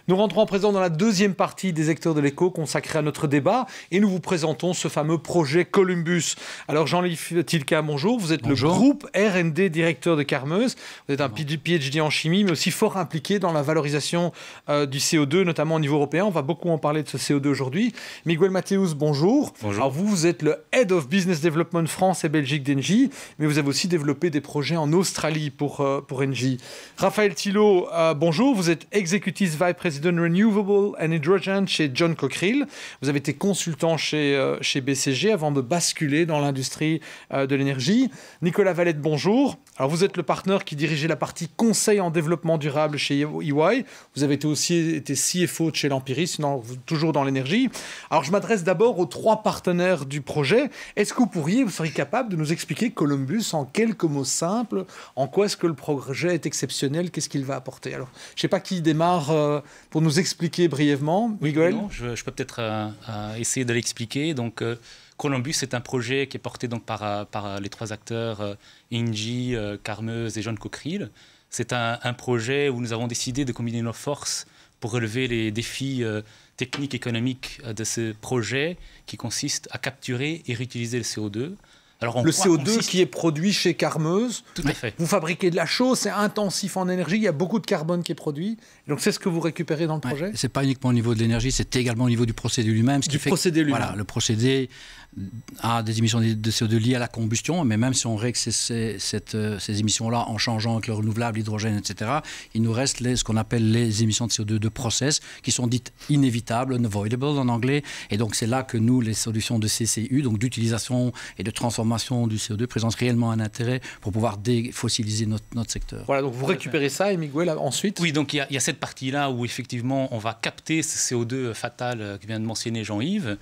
Nous rentrons à présent dans la deuxième partie des Acteurs de l'écho consacrée à notre débat et nous vous présentons ce fameux projet Columbus. Alors Jean-Yves Tilka, bonjour. Vous êtes le groupe R&D directeur de Carmeuse. Vous êtes un PhD en chimie mais aussi fort impliqué dans la valorisation du CO2, notamment au niveau européen. On va beaucoup en parler de ce CO2 aujourd'hui. Miguel Mateus, bonjour. Bonjour. Alors vous êtes le Head of Business Development France et Belgique d'Engie, mais vous avez aussi développé des projets en Australie pour Engie. Raphaël Thillot, bonjour. Vous êtes Executive Vice President Renewable and Hydrogen chez John Cockerill. Vous avez été consultant chez BCG avant de basculer dans l'industrie de l'énergie. Nicolas Valette, bonjour. Alors vous êtes le partenaire qui dirigeait la partie conseil en développement durable chez EY. Vous avez aussi été CFO de chez l'Empiris, toujours dans l'énergie. Alors je m'adresse d'abord aux trois partenaires du projet. Est-ce que vous seriez capable de nous expliquer Columbus en quelques mots simples? En quoi est-ce que le projet est exceptionnel? Qu'est-ce qu'il va apporter? Alors je ne sais pas qui démarre pour nous expliquer brièvement. Miguel? Je peux peut-être essayer de l'expliquer. Donc, Columbus est un projet qui est porté donc, par les trois acteurs, Engie, Carmeuse et John Cockerill. C'est un projet où nous avons décidé de combiner nos forces pour relever les défis techniques et économiques de ce projet qui consiste à capturer et réutiliser le CO2. Alors, le CO2 qui est produit chez Carmeuse. Tout à fait. Vous fabriquez de la chaux, c'est intensif en énergie, il y a beaucoup de carbone qui est produit. Donc c'est ce que vous récupérez dans le projet? Ce n'est pas uniquement au niveau de l'énergie, c'est également au niveau du procédé lui-même. Voilà, le procédé a des émissions de CO2 liées à la combustion, mais même si on règle ces émissions-là en changeant avec le renouvelable, l'hydrogène, etc., il nous reste ce qu'on appelle les émissions de CO2 de process, qui sont dites inévitables, unavoidable en anglais. Et donc c'est là que nous, les solutions de CCU, donc d'utilisation et de transformation du CO2, présentent réellement un intérêt pour pouvoir défossiliser notre secteur. Voilà, donc vous récupérez ça et Miguel, ensuite? Oui, donc il y a cette partie-là où effectivement on va capter ce CO2 fatal que vient de mentionner Jean-Yves.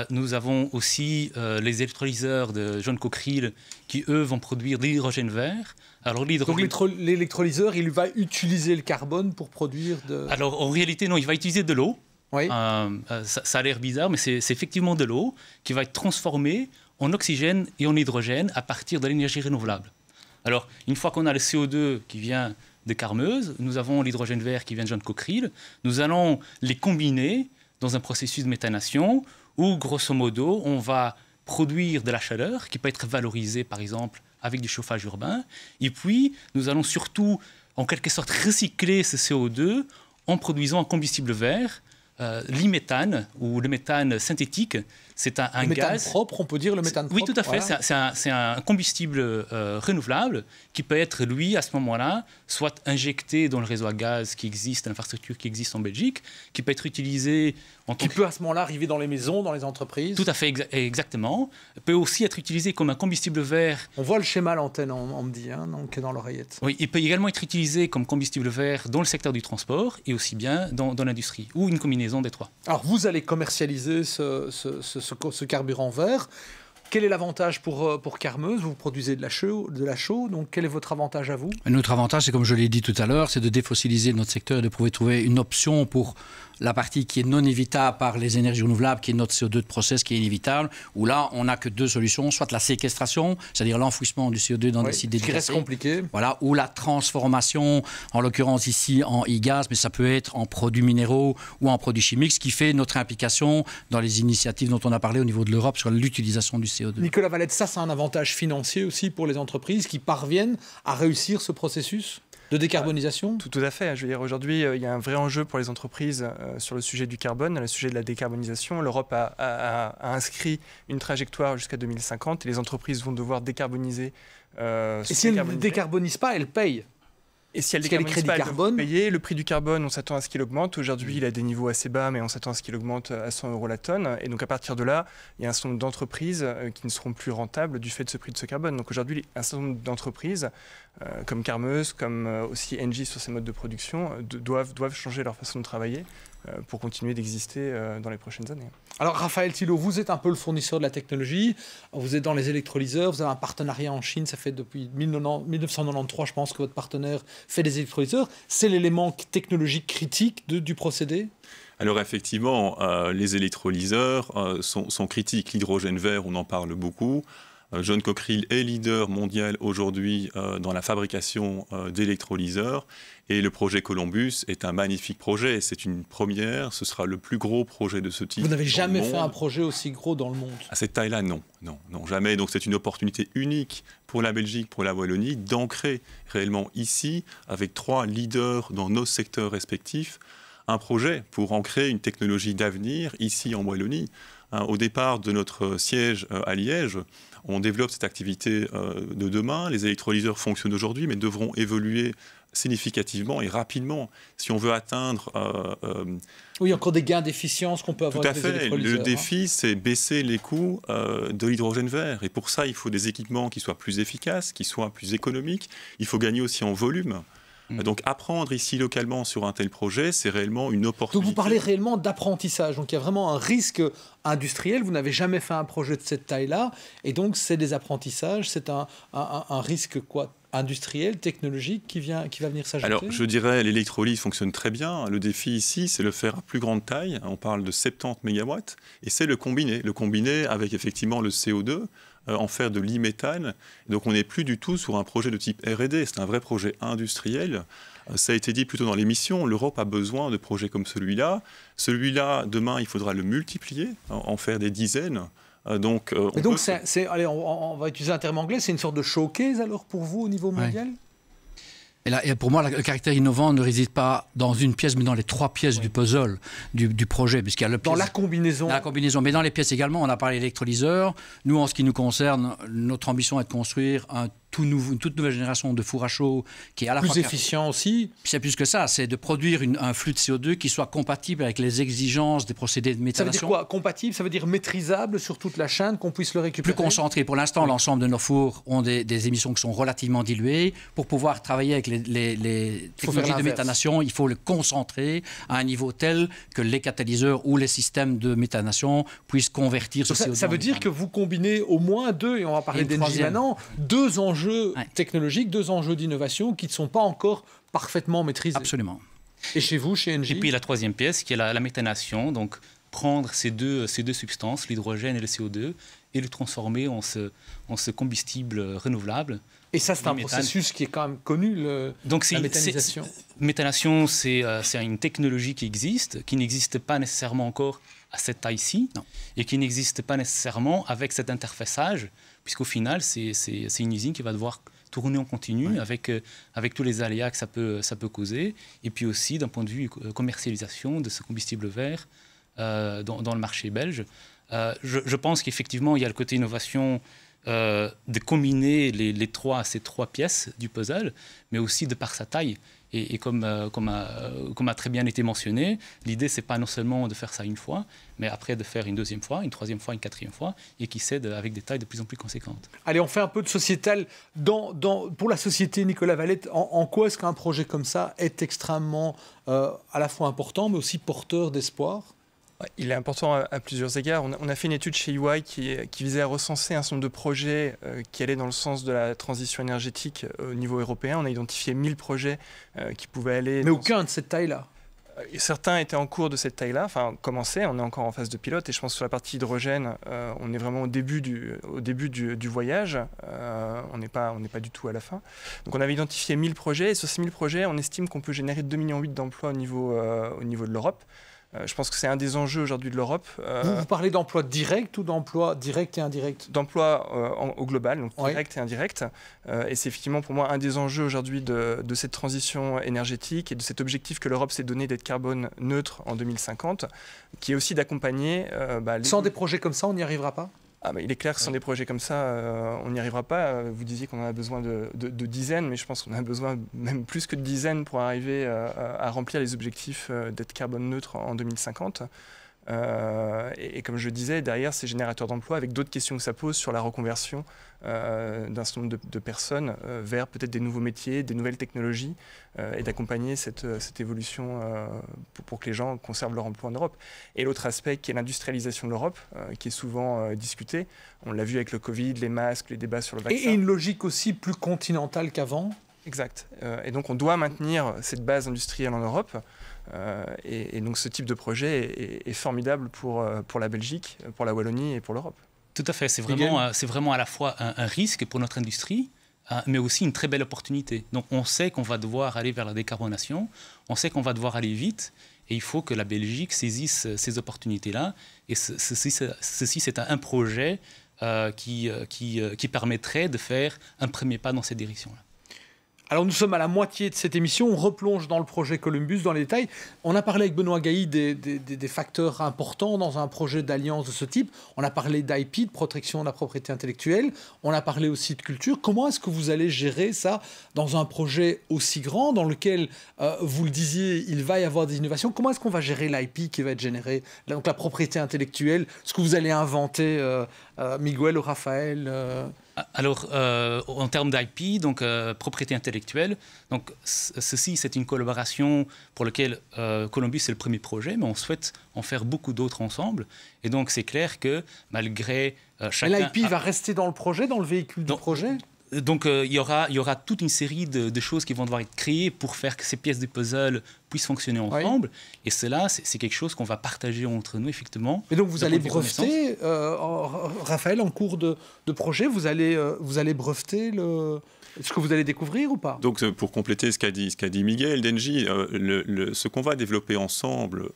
Nous avons aussi les électrolyseurs de John Cockerill qui, eux, vont produire de l'hydrogène vert. Alors, donc l'électrolyseur, il va utiliser le carbone pour produire de... Alors, en réalité, non, il va utiliser de l'eau. Oui. Ça a l'air bizarre, mais c'est effectivement de l'eau qui va être transformée en oxygène et en hydrogène à partir de l'énergie renouvelable. Alors, une fois qu'on a le CO2 qui vient de Carmeuse, nous avons l'hydrogène vert qui vient de John Cockerill, nous allons les combiner dans un processus de méthanation où, grosso modo, on va produire de la chaleur qui peut être valorisée, par exemple, avec du chauffage urbain. Et puis, nous allons surtout, en quelque sorte, recycler ce CO2 en produisant un combustible vert, l'iméthane, ou le méthane synthétique. C'est un le gaz... méthane propre, on peut dire le méthane propre. Oui, tout à fait. Voilà. C'est un combustible renouvelable qui peut être, lui, à ce moment-là, soit injecté dans le réseau à gaz qui existe, l'infrastructure qui existe en Belgique, qui peut être utilisé... Qui peut à ce moment-là arriver dans les maisons, dans les entreprises. Tout à fait, exactement. Peut aussi être utilisé comme un combustible vert. On voit le schéma à l'antenne, on me dit, donc dans l'oreillette. Oui, il peut également être utilisé comme combustible vert dans le secteur du transport et aussi bien dans l'industrie, ou une combinaison des trois. Alors vous allez commercialiser ce carburant vert. Quel est l'avantage pour Carmeuse? Vous produisez de la chaux, donc quel est votre avantage à vous? Notre avantage, c'est comme je l'ai dit tout à l'heure, c'est de défossiliser notre secteur et de pouvoir trouver une option pour la partie qui est non évitable par les énergies renouvelables, qui est notre CO2 de process qui est inévitable, où là, on n'a que deux solutions, soit la séquestration, c'est-à-dire l'enfouissement du CO2 dans des sites dédicacés. Qui reste compliqué. Voilà, ou la transformation, en l'occurrence ici en e-gaz, mais ça peut être en produits minéraux ou en produits chimiques, ce qui fait notre implication dans les initiatives dont on a parlé au niveau de l'Europe sur l'utilisation du CO2. Nicolas Valette, ça c'est un avantage financier aussi pour les entreprises qui parviennent à réussir ce processus de décarbonisation? Tout à fait. Je veux dire, aujourd'hui, il y a un vrai enjeu pour les entreprises sur le sujet du carbone, le sujet de la décarbonisation. L'Europe a inscrit une trajectoire jusqu'à 2050 et les entreprises vont devoir décarboniser. Et si elles ne décarbonisent pas, elles payent. Et si elle décarbonise pas, elle doit payer. Le prix du carbone, on s'attend à ce qu'il augmente. Aujourd'hui, il a des niveaux assez bas, mais on s'attend à ce qu'il augmente à 100 € la tonne. Et donc, à partir de là, il y a un certain nombre d'entreprises qui ne seront plus rentables du fait de ce prix de ce carbone. Donc, aujourd'hui, un certain nombre d'entreprises, comme Carmeuse, comme aussi Engie sur ses modes de production, doivent changer leur façon de travailler pour continuer d'exister dans les prochaines années. Alors Raphaël Thillot, vous êtes un peu le fournisseur de la technologie, vous êtes dans les électrolyseurs, vous avez un partenariat en Chine, ça fait depuis 1993 je pense que votre partenaire fait des électrolyseurs. C'est l'élément technologique critique du procédé? Alors effectivement, les électrolyseurs sont critiques. L'hydrogène vert, on en parle beaucoup. John Cockerill est leader mondial aujourd'hui dans la fabrication d'électrolyseurs. Et le projet Columbus est un magnifique projet. C'est une première. Ce sera le plus gros projet de ce type. Vous n'avez jamais fait un projet aussi gros dans le monde? À cette taille-là, non, jamais. Donc c'est une opportunité unique pour la Belgique, pour la Wallonie, d'ancrer réellement ici, avec 3 leaders dans nos secteurs respectifs, un projet pour ancrer une technologie d'avenir ici en Wallonie. Au départ de notre siège à Liège, on développe cette activité de demain. Les électrolyseurs fonctionnent aujourd'hui, mais devront évoluer significativement et rapidement si on veut atteindre... Oui, encore des gains d'efficience qu'on peut avoir avec des électrolyseurs. Le défi, c'est baisser les coûts de l'hydrogène vert. Et pour ça, il faut des équipements qui soient plus efficaces, qui soient plus économiques. Il faut gagner aussi en volume. Donc apprendre ici localement sur un tel projet, c'est réellement une opportunité. Donc vous parlez réellement d'apprentissage. Donc il y a vraiment un risque industriel. Vous n'avez jamais fait un projet de cette taille-là. Et donc c'est des apprentissages. C'est un risque quoi, industriel, technologique qui va venir s'ajouter? Alors je dirais l'électrolyse fonctionne très bien. Le défi ici, c'est le faire à plus grande taille. On parle de 70 MW. Et c'est le combiner. Le combiner avec effectivement le CO2. En faire de l'e-méthane. Donc on n'est plus du tout sur un projet de type R&D, c'est un vrai projet industriel. Ça a été dit plutôt dans l'émission, l'Europe a besoin de projets comme celui-là. Celui-là, demain, il faudra le multiplier, en faire des dizaines. Donc, allez, on va utiliser un terme anglais, c'est une sorte de showcase alors pour vous au niveau mondial? Et pour moi, le caractère innovant ne réside pas dans une pièce, mais dans les 3 pièces du puzzle du projet. Puisqu'il y a dans la combinaison. Dans la combinaison, mais dans les pièces également. On a parlé d'électrolyseurs. Nous, en ce qui nous concerne, notre ambition est de construire une toute nouvelle génération de four à chaud qui est à la fois plus efficient aussi. C'est plus que ça, c'est de produire un flux de CO2 qui soit compatible avec les exigences des procédés de méthanation. Ça veut dire quoi? Compatible, ça veut dire maîtrisable sur toute la chaîne, qu'on puisse le récupérer? Plus concentré. Pour l'instant, l'ensemble de nos fours ont des émissions qui sont relativement diluées. Pour pouvoir travailler avec les technologies de méthanation, il faut le concentrer à un niveau tel que les catalyseurs ou les systèmes de méthanation puissent convertir ce CO2. Ça veut dire que vous combinez au moins 2, et on va parler d'Engie maintenant, 2 enjeux technologiques, 2 enjeux d'innovation qui ne sont pas encore parfaitement maîtrisés. Absolument. Et chez vous, chez Engie? Et puis la 3e pièce qui est la méthanation, donc prendre ces deux substances, l'hydrogène et le CO2, et le transformer en ce combustible renouvelable. Et ça, c'est un processus qui est quand même connu, la méthanisation. Méthanation, c'est une technologie qui existe, qui n'existe pas nécessairement encore à cette taille-ci, et qui n'existe pas nécessairement avec cet interfaçage, puisqu'au final, c'est une usine qui va devoir tourner en continu avec tous les aléas que ça peut causer, et puis aussi d'un point de vue commercialisation de ce combustible vert dans le marché belge. Je pense qu'effectivement, il y a le côté innovation de combiner ces trois pièces du puzzle, mais aussi de par sa taille. Et comme a très bien été mentionné, l'idée, c'est pas non seulement de faire ça une fois, mais après de faire une 2e fois, une 3e fois, une 4e fois, et qui cède avec des tailles de plus en plus conséquentes. Allez, on fait un peu de sociétal. Pour la société Nicolas Valette, en quoi est-ce qu'un projet comme ça est extrêmement à la fois important, mais aussi porteur d'espoir? Il est important à plusieurs égards. On a fait une étude chez EY qui visait à recenser un certain nombre de projets qui allaient dans le sens de la transition énergétique au niveau européen. On a identifié 1000 projets qui pouvaient aller... Mais aucun de cette taille-là? Certains étaient en cours de cette taille-là, enfin commençaient, on est encore en phase de pilote, et je pense que sur la partie hydrogène, on est vraiment au début du voyage, on n'est pas du tout à la fin. Donc on avait identifié 1000 projets, et sur ces 1000 projets, on estime qu'on peut générer 2,8 millions d'emplois au niveau de l'Europe. Je pense que c'est un des enjeux aujourd'hui de l'Europe. Vous parlez d'emploi direct ou d'emploi direct et indirect? D'emploi au global, donc direct et indirect. Et c'est effectivement pour moi un des enjeux aujourd'hui de cette transition énergétique et de cet objectif que l'Europe s'est donné d'être carbone neutre en 2050, qui est aussi d'accompagner... Sans des projets comme ça, on n'y arrivera pas? Il est clair que sans des projets comme ça, on n'y arrivera pas. Vous disiez qu'on en a besoin de dizaines, mais je pense qu'on a besoin même plus que de dizaines pour arriver à remplir les objectifs d'être carbone neutre en 2050. Et comme je le disais, derrière ces générateurs d'emplois, avec d'autres questions que ça pose sur la reconversion d'un certain nombre de personnes vers peut-être des nouveaux métiers, des nouvelles technologies, et d'accompagner cette évolution pour que les gens conservent leur emploi en Europe. Et l'autre aspect qui est l'industrialisation de l'Europe, qui est souvent discuté. On l'a vu avec le Covid, les masques, les débats sur le vaccin. Et une logique aussi plus continentale qu'avant. Exact. Et donc on doit maintenir cette base industrielle en Europe. Et donc ce type de projet est formidable pour la Belgique, pour la Wallonie et pour l'Europe. Tout à fait. C'est vraiment à la fois un risque pour notre industrie, mais aussi une très belle opportunité. Donc on sait qu'on va devoir aller vers la décarbonation, on sait qu'on va devoir aller vite, et il faut que la Belgique saisisse ces opportunités-là. Et ceci c'est un projet qui permettrait de faire un premier pas dans cette direction-là. Alors nous sommes à la moitié de cette émission, on replonge dans le projet Columbus, dans les détails. On a parlé avec Benoît Gailly des facteurs importants dans un projet d'alliance de ce type. On a parlé d'IP, de protection de la propriété intellectuelle. On a parlé aussi de culture. Comment est-ce que vous allez gérer ça dans un projet aussi grand dans lequel, vous le disiez, il va y avoir des innovations? Comment est-ce qu'on va gérer l'IP qui va être généré, donc la propriété intellectuelle, ce que vous allez inventer, Miguel ou Raphaël Alors, en termes d'IP, donc propriété intellectuelle, donc ceci c'est une collaboration pour laquelle Columbus est le premier projet, mais on souhaite en faire beaucoup d'autres ensemble. Et donc c'est clair que malgré chacun... Mais l'IP va rester dans le projet, dans le véhicule du projet? Donc il y aura toute une série de choses qui vont devoir être créées pour faire que ces pièces de puzzle puissent fonctionner ensemble. Oui. Et cela, c'est quelque chose qu'on va partager entre nous, effectivement. Et donc vous allez breveter, Raphaël, en cours de projet, vous allez breveter ce que vous allez découvrir ou pas? Donc pour compléter ce qu'a dit Miguel d'Engie, ce qu'on va développer ensemble,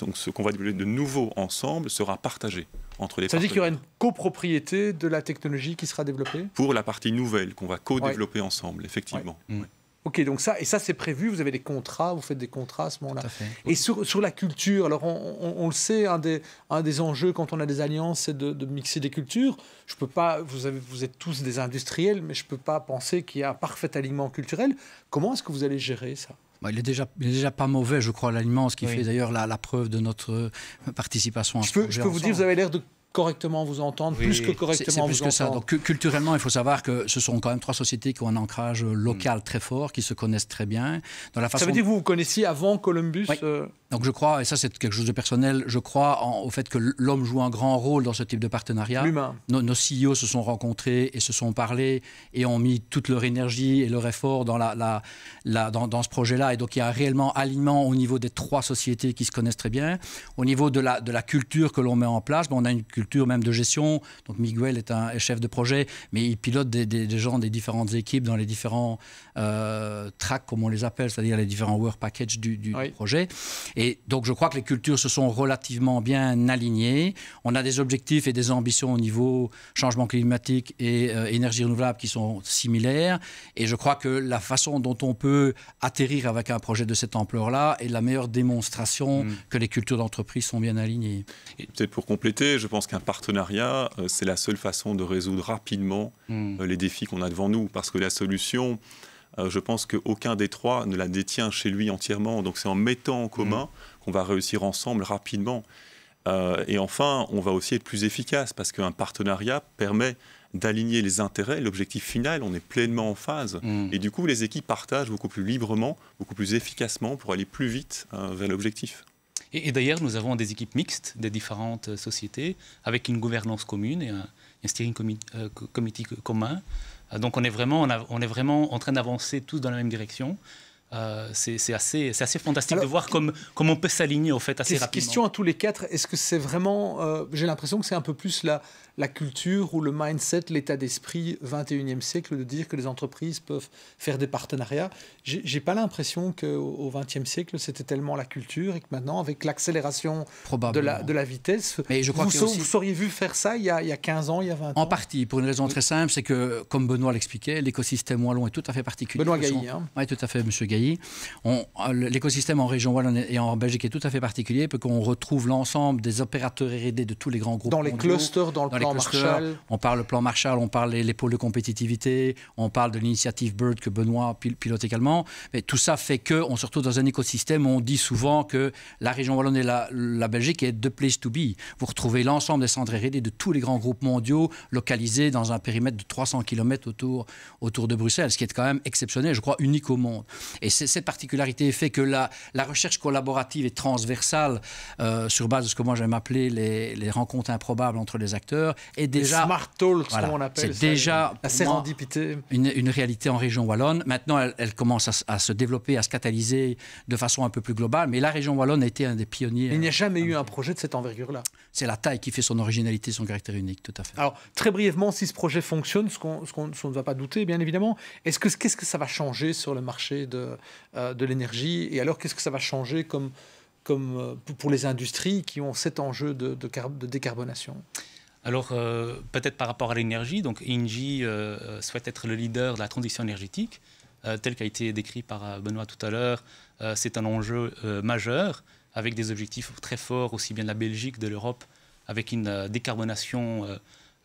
donc ce qu'on va développer de nouveau ensemble sera partagé entre les partenaires. Ça veut dire qu'il y aura une copropriété de la technologie qui sera développée? Pour la partie nouvelle qu'on va co-développer ensemble, effectivement. Ouais. Ouais. Ok, donc ça c'est prévu, vous avez des contrats, vous faites des contrats à ce moment-là. Et sur la culture, alors on le sait, un des enjeux quand on a des alliances, c'est de mixer des cultures. Je peux pas, vous êtes tous des industriels, mais je ne peux pas penser qu'il y a un parfait alignement culturel. Comment est-ce que vous allez gérer ça? Il est déjà pas mauvais, je crois, l'alignement, ce qui fait d'ailleurs la preuve de notre participation à ce projet. Je peux vous dire, vous avez l'air de correctement vous entendre, plus que correctement vous entendre. Ça. Donc, culturellement, il faut savoir que ce sont quand même 3 sociétés qui ont un ancrage local très fort, qui se connaissent très bien. Dans la façon... Ça veut dire que vous connaissiez avant Columbus? Oui. Donc je crois, et ça c'est quelque chose de personnel, je crois au fait que l'homme joue un grand rôle dans ce type de partenariat. L'humain. Nos CEO se sont rencontrés et se sont parlé et ont mis toute leur énergie et leur effort dans ce projet-là. Et donc il y a réellement alignement au niveau des 3 sociétés qui se connaissent très bien. Au niveau de la culture que l'on met en place, on a une culture même de gestion. Donc Miguel est chef de projet, mais il pilote des gens des différentes équipes dans les différents tracks, comme on les appelle, c'est-à-dire les différents work packages du projet. Et donc, je crois que les cultures se sont relativement bien alignées. On a des objectifs et des ambitions au niveau changement climatique et énergie renouvelable qui sont similaires. Et je crois que la façon dont on peut atterrir avec un projet de cette ampleur-là est la meilleure démonstration que les cultures d'entreprise sont bien alignées. Et peut-être pour compléter, je pense qu'un partenariat, c'est la seule façon de résoudre rapidement les défis qu'on a devant nous. Parce que la solution... je pense qu'aucun des 3 ne la détient chez lui entièrement. Donc c'est en mettant en commun qu'on va réussir ensemble rapidement. Et enfin, on va aussi être plus efficace parce qu'un partenariat permet d'aligner les intérêts, l'objectif final, on est pleinement en phase. Et du coup, les équipes partagent beaucoup plus librement, beaucoup plus efficacement pour aller plus vite vers l'objectif. Et d'ailleurs, nous avons des équipes mixtes des différentes sociétés avec une gouvernance commune et un steering committee commun. Donc on est vraiment en train d'avancer tous dans la même direction. C'est assez fantastique. Alors, de voir comme on peut s'aligner au fait assez rapidement. Question à tous les 4, est-ce que c'est vraiment... j'ai l'impression que c'est un peu plus la culture ou le mindset, l'état d'esprit 21e siècle de dire que les entreprises peuvent faire des partenariats. J'ai pas l'impression qu'au 20e siècle, c'était tellement la culture et que maintenant, avec l'accélération de la vitesse, mais je crois vous seriez vu faire ça il y a 15 ans, il y a 20 ans? En partie, pour une raison très simple, c'est que, comme Benoît l'expliquait, l'écosystème wallon est tout à fait particulier. Benoît Gailly. Oui, tout à fait, monsieur Gailly. L'écosystème en région wallonne et en Belgique est tout à fait particulier, parce qu'on retrouve l'ensemble des opérateurs R&D de tous les grands groupes dans les clusters, dans le plan Marshall. On parle le plan Marshall, on parle les pôles de compétitivité, on parle de l'initiative BIRD que Benoît pilote également. Mais tout ça fait qu'on se retrouve dans un écosystème où on dit souvent que la région wallonne et la Belgique est the place to be. Vous retrouvez l'ensemble des centres R&D de tous les grands groupes mondiaux localisés dans un périmètre de 300 km autour de Bruxelles, ce qui est quand même exceptionnel, je crois unique au monde. Et cette particularité fait que la recherche collaborative et transversale, sur base de ce que moi j'aime appeler les rencontres improbables entre les acteurs, est déjà... Les smart talks, comme on appelle. C'est déjà la sérendipité. Une réalité en région wallonne. Maintenant, elle commence à se développer, à se catalyser de façon un peu plus globale. Mais la région wallonne a été un des pionniers. Il n'y a jamais eu un projet de cette envergure-là. C'est la taille qui fait son originalité, son caractère unique, tout à fait. Alors, très brièvement, si ce projet fonctionne, ce qu'on ne va pas douter, bien évidemment, qu'est-ce que ça va changer sur le marché de l'énergie? Et alors, qu'est-ce que ça va changer comme pour les industries qui ont cet enjeu de décarbonation? Alors, peut-être par rapport à l'énergie, donc Engie souhaite être le leader de la transition énergétique, tel qu'a été décrit par Benoît tout à l'heure. C'est un enjeu majeur, avec des objectifs très forts, aussi bien de la Belgique, de l'Europe, avec une décarbonation,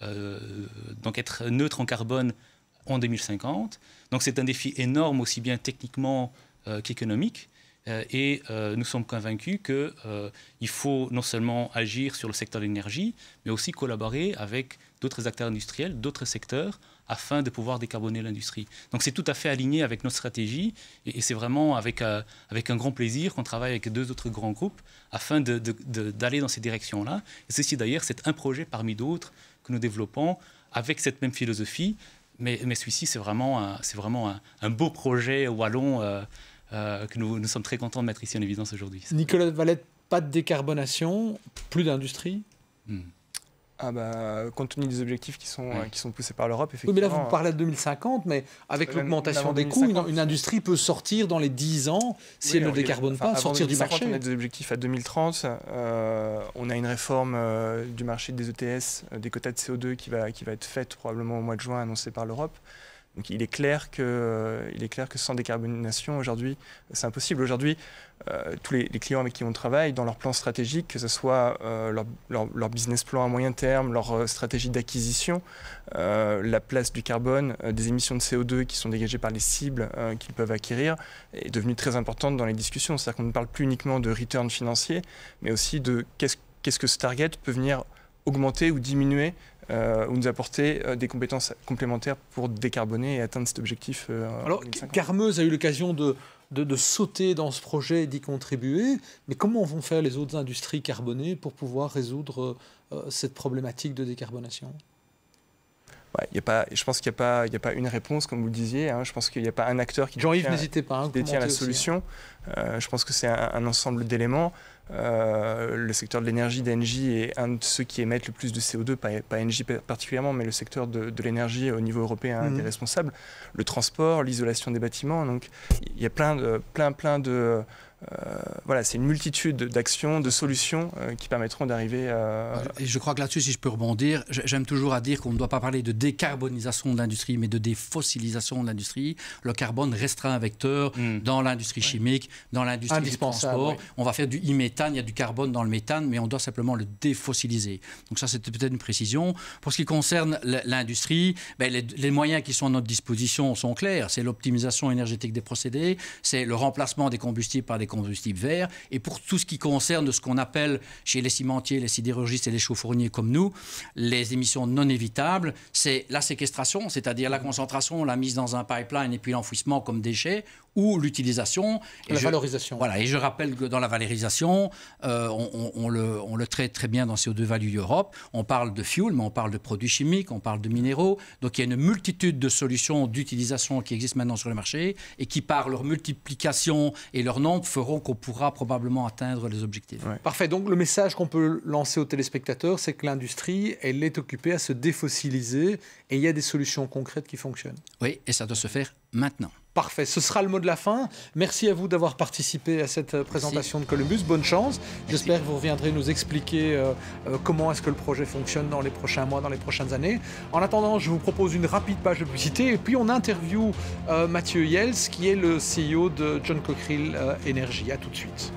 donc être neutre en carbone en 2050. Donc c'est un défi énorme, aussi bien techniquement qu'économique. Et nous sommes convaincus qu'il faut non seulement agir sur le secteur de l'énergie, mais aussi collaborer avec d'autres acteurs industriels, d'autres secteurs, afin de pouvoir décarboner l'industrie. Donc c'est tout à fait aligné avec notre stratégie, et c'est vraiment avec un grand plaisir qu'on travaille avec 2 autres grands groupes afin d'aller dans ces directions-là. Et ceci d'ailleurs, c'est un projet parmi d'autres que nous développons avec cette même philosophie, mais celui-ci c'est vraiment un beau projet wallon que nous sommes très contents de mettre ici en évidence aujourd'hui. Nicolas Valette, pas de décarbonation, plus d'industrie. Compte tenu des objectifs qui sont poussés par l'Europe, effectivement... Oui, mais là, vous parlez de 2050, mais avec l'augmentation des coûts, une industrie peut sortir dans les 10 ans, si elle ne décarbone pas, sortir du marché. On a des objectifs à 2030. On a une réforme du marché des ETS, des quotas de CO2 qui va être faite probablement au mois de juin, annoncée par l'Europe. Donc il est clair que sans décarbonation, aujourd'hui, c'est impossible. Aujourd'hui, tous les clients avec qui on travaille, dans leur plan stratégique, que ce soit leur business plan à moyen terme, leur stratégie d'acquisition, la place du carbone, des émissions de CO2 qui sont dégagées par les cibles qu'ils peuvent acquérir, est devenue très importante dans les discussions. C'est-à-dire qu'on ne parle plus uniquement de return financier, mais aussi de qu'est-ce que ce target peut venir augmenter ou diminuer ou nous apporter des compétences complémentaires pour décarboner et atteindre cet objectif. Alors, Carmeuse a eu l'occasion de sauter dans ce projet et d'y contribuer, mais comment vont faire les autres industries carbonées pour pouvoir résoudre cette problématique de décarbonation? Je pense qu'il n'y a pas une réponse, comme vous le disiez. Je pense qu'il n'y a pas un acteur qui détient la solution. Je pense que c'est un ensemble d'éléments. Le secteur de l'énergie d'Engie est un de ceux qui émettent le plus de CO2, pas Engie particulièrement, mais le secteur de l'énergie au niveau européen est responsable. Le transport, l'isolation des bâtiments. Donc il y a plein de c'est une multitude d'actions, de solutions qui permettront d'arriver à... Et je crois que là-dessus, si je peux rebondir, j'aime toujours à dire qu'on ne doit pas parler de décarbonisation de l'industrie, mais de défossilisation de l'industrie. Le carbone restera un vecteur dans l'industrie chimique, dans l'industrie du transport. On va faire du e-méthane, il y a du carbone dans le méthane, mais on doit simplement le défossiliser. Donc ça, c'était peut-être une précision. Pour ce qui concerne l'industrie, les moyens qui sont à notre disposition sont clairs. C'est l'optimisation énergétique des procédés, c'est le remplacement des combustibles par des combustibles verts. Et pour tout ce qui concerne ce qu'on appelle chez les cimentiers, les sidérurgistes et les chaux-fourniers comme nous, les émissions non évitables, c'est la séquestration, c'est-à-dire la concentration, la mise dans un pipeline et puis l'enfouissement comme déchets, ou l'utilisation. La valorisation. Voilà, et je rappelle que dans la valorisation, on le traite très bien dans CO2 Value Europe. On parle de fuel, mais on parle de produits chimiques, on parle de minéraux. Donc il y a une multitude de solutions d'utilisation qui existent maintenant sur le marché et qui, par leur multiplication et leur nombre, feront qu'on pourra probablement atteindre les objectifs. Ouais. Parfait. Donc le message qu'on peut lancer aux téléspectateurs, c'est que l'industrie, elle est occupée à se défossiliser et il y a des solutions concrètes qui fonctionnent. Oui, et ça doit se faire maintenant. Parfait, ce sera le mot de la fin. Merci à vous d'avoir participé à cette présentation de Columbus. Bonne chance. J'espère que vous reviendrez nous expliquer comment est-ce que le projet fonctionne dans les prochains mois, dans les prochaines années. En attendant, je vous propose une rapide page de publicité et puis on interview Mathieu Yels, qui est le CEO de John Cockerill Energy. À tout de suite.